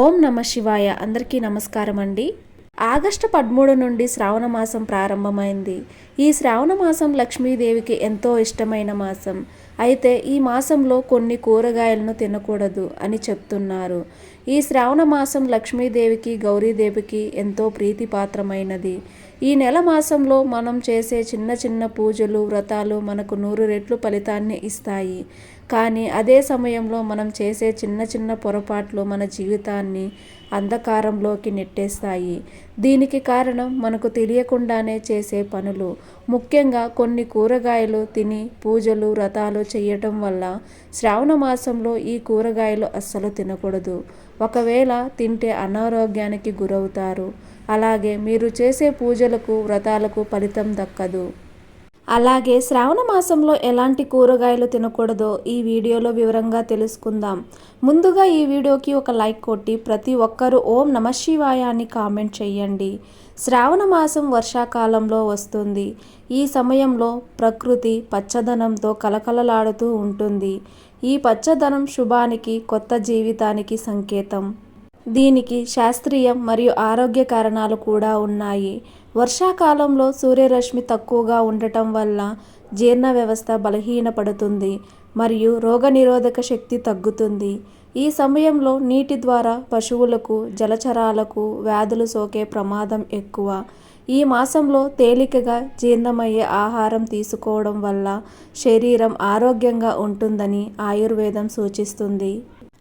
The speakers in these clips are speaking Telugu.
ఓం నమ శివాయ. అందరికీ నమస్కారం అండి. ఆగస్టు 13 నుండి శ్రావణ మాసం ప్రారంభమైంది. ఈ శ్రావణ మాసం లక్ష్మీదేవికి ఎంతో ఇష్టమైన మాసం. అయితే ఈ మాసంలో కొన్ని కూరగాయలను తినకూడదు అని చెప్తున్నారు. ఈ శ్రావణ మాసం లక్ష్మీదేవికి గౌరీదేవికి ఎంతో ప్రీతిపాత్రమైనది. ఈ నెల మాసంలో మనం చేసే చిన్న చిన్న పూజలు వ్రతాలు మనకు 100 రెట్లు ఫలితాన్ని ఇస్తాయి. కానీ అదే సమయంలో మనం చేసే చిన్న చిన్న పొరపాట్లు మన జీవితాన్ని అంధకారంలోకి నెట్టేస్తాయి. దీనికి కారణం మనకు తెలియకుండానే చేసే పనులు. ముఖ్యంగా కొన్ని కూరగాయలు తిని పూజలు వ్రతాలు చేయటం వల్ల శ్రావణ మాసంలో ఈ కూరగాయలు అస్సలు తినకూడదు. ఒకవేళ తింటే అనారోగ్యానికి గురవుతారు. అలాగే మీరు చేసే పూజలకు వ్రతాలకు ఫలితం దక్కదు. అలాగే శ్రావణ మాసంలో ఎలాంటి కూరగాయలు తినకూడదో ఈ వీడియోలో వివరంగా తెలుసుకుందాం. ముందుగా ఈ వీడియోకి ఒక లైక్ కొట్టి ప్రతి ఒక్కరూ ఓం నమ శివాయ అని కామెంట్ చేయండి. శ్రావణ మాసం వర్షాకాలంలో వస్తుంది. ఈ సమయంలో ప్రకృతి పచ్చదనంతో కలకలలాడుతూ ఉంటుంది. ఈ పచ్చదనం శుభానికి, కొత్త జీవితానికి సంకేతం. దీనికి శాస్త్రీయ మరియు ఆరోగ్య కారణాలు కూడా ఉన్నాయి. వర్షాకాలంలో సూర్యరశ్మి తక్కువగా ఉండటం వల్ల జీర్ణ వ్యవస్థ బలహీనపడుతుంది మరియు రోగనిరోధక శక్తి తగ్గుతుంది. ఈ సమయంలో నీటి ద్వారా పశువులకు, జలచరాలకు వ్యాధులు సోకే ప్రమాదం ఎక్కువ. ఈ మాసంలో తేలికగా జీర్ణమయ్యే ఆహారం తీసుకోవడం వల్ల శరీరం ఆరోగ్యంగా ఉంటుందని ఆయుర్వేదం సూచిస్తుంది.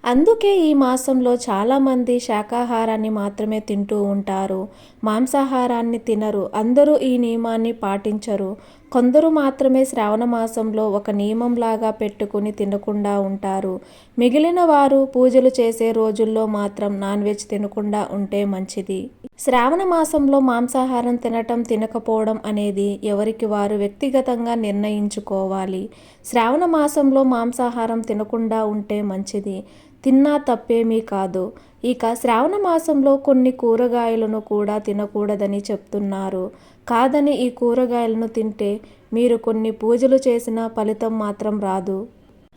అందుకే ఈ మాసంలో చాలామంది శాకాహారాన్ని మాత్రమే తింటూ ఉంటారు. మాంసాహారాన్ని తినరు. అందరూ ఈ నియమాన్ని పాటించరు. కొందరు మాత్రమే శ్రావణ మాసంలో ఒక నియమంలాగా పెట్టుకుని తినకుండా ఉంటారు. మిగిలిన వారు పూజలు చేసే రోజుల్లో మాత్రం నాన్ వెజ్ తినకుండా ఉంటే మంచిది. శ్రావణ మాసంలో మాంసాహారం తినటం తినకపోవడం అనేది ఎవరికి వారు వ్యక్తిగతంగా నిర్ణయించుకోవాలి. శ్రావణ మాసంలో మాంసాహారం తినకుండా ఉంటే మంచిది. తిన్నా తప్పేమీ కాదు. ఇక శ్రావణ మాసంలో కొన్ని కూరగాయలను కూడా తినకూడదని చెప్తున్నారు. కాదని ఈ కూరగాయలను తింటే మీరు కొన్ని పూజలు చేసిన ఫలితం మాత్రం రాదు.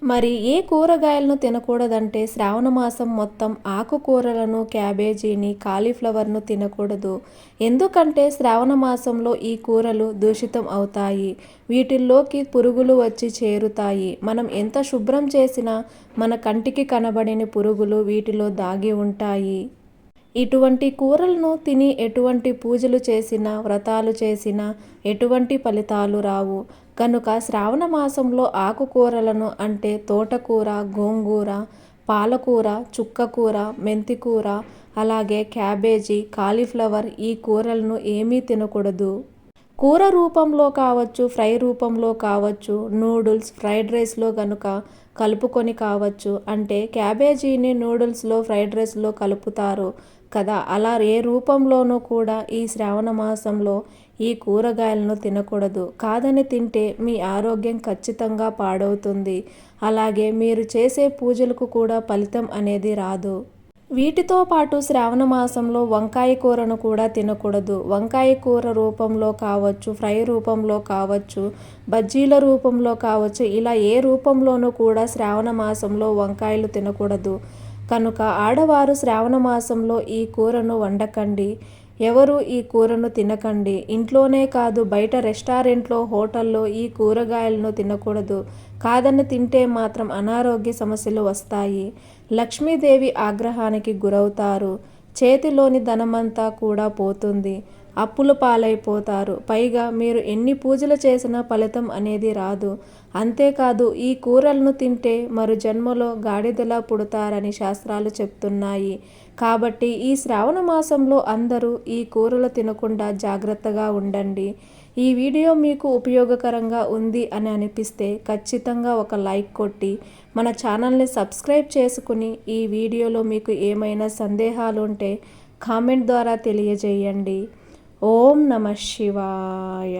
మరి ఏ కూరగాయలను తినకూడదంటే శ్రావణ మాసం మొత్తం ఆకుకూరలను, క్యాబేజీని, కాలీఫ్లవర్ను తినకూడదు. ఎందుకంటే శ్రావణ మాసంలో ఈ కూరలు దూషితం అవుతాయి. వీటిల్లోకి పురుగులు వచ్చి చేరుతాయి. మనం ఎంత శుభ్రం చేసినా మన కంటికి కనబడని పురుగులు వీటిలో దాగి ఉంటాయి. ఇటువంటి కూరలను తిని ఎటువంటి పూజలు చేసినా వ్రతాలు చేసినా ఎటువంటి ఫలితాలు రావు. కనుక శ్రావణ మాసంలో ఆకుకూరలను అంటే తోటకూర, గోంగూర, పాలకూర, చుక్కకూర, మెంతికూర, అలాగే క్యాబేజీ, కాలీఫ్లవర్ ఈ కూరలను ఏమీ తినకూడదు. కూర రూపంలో కావచ్చు, ఫ్రై రూపంలో కావచ్చు, నూడిల్స్, ఫ్రైడ్ రైస్లో కనుక కలుపుకొని కావచ్చు. అంటే క్యాబేజీని నూడిల్స్లో, ఫ్రైడ్ రైస్లో కలుపుతారు కదా, అలా ఏ రూపంలోనూ కూడా ఈ శ్రావణ మాసంలో ఈ కూరగాయలను తినకూడదు. కాదని తింటే మీ ఆరోగ్యం ఖచ్చితంగా పాడవుతుంది. అలాగే మీరు చేసే పూజలకు కూడా ఫలితం అనేది రాదు. వీటితో పాటు శ్రావణ మాసంలో వంకాయ కూరను కూడా తినకూడదు. వంకాయ కూర రూపంలో కావచ్చు, ఫ్రై రూపంలో కావచ్చు, బజ్జీల రూపంలో కావచ్చు, ఇలా ఏ రూపంలోనూ కూడా శ్రావణ మాసంలో వంకాయలు తినకూడదు. కనుక ఆడవారు శ్రావణ మాసంలో ఈ కూరను వండకండి. ఎవరు ఈ కూరను తినకండి. ఇంట్లోనే కాదు బయట రెస్టారెంట్లో, హోటల్లో ఈ కూరగాయలను తినకూడదు. కాదని తింటే మాత్రం అనారోగ్య సమస్యలు వస్తాయి. లక్ష్మీదేవి ఆగ్రహానికి గురవుతారు. చేతిలోని ధనమంతా కూడా పోతుంది. అప్పుల పాలైపోతారు. పైగా మీరు ఎన్ని పూజలు చేసినా ఫలితం అనేది రాదు. అంతేకాదు ఈ కూరలను తింటే మరు జన్మలో గాడిదలా పుడతారని శాస్త్రాలు చెప్తున్నాయి. కాబట్టి ఈ శ్రావణ మాసంలో అందరూ ఈ కూరలు తినకుండా జాగ్రత్తగా ఉండండి. ఈ వీడియో మీకు ఉపయోగకరంగా ఉంది అని అనిపిస్తే ఖచ్చితంగా ఒక లైక్ కొట్టి మన ఛానల్ని సబ్స్క్రైబ్ చేసుకుని ఈ వీడియోలో మీకు ఏమైనా సందేహాలు ఉంటే కామెంట్ ద్వారా తెలియజేయండి. ఓం నమ శివాయ.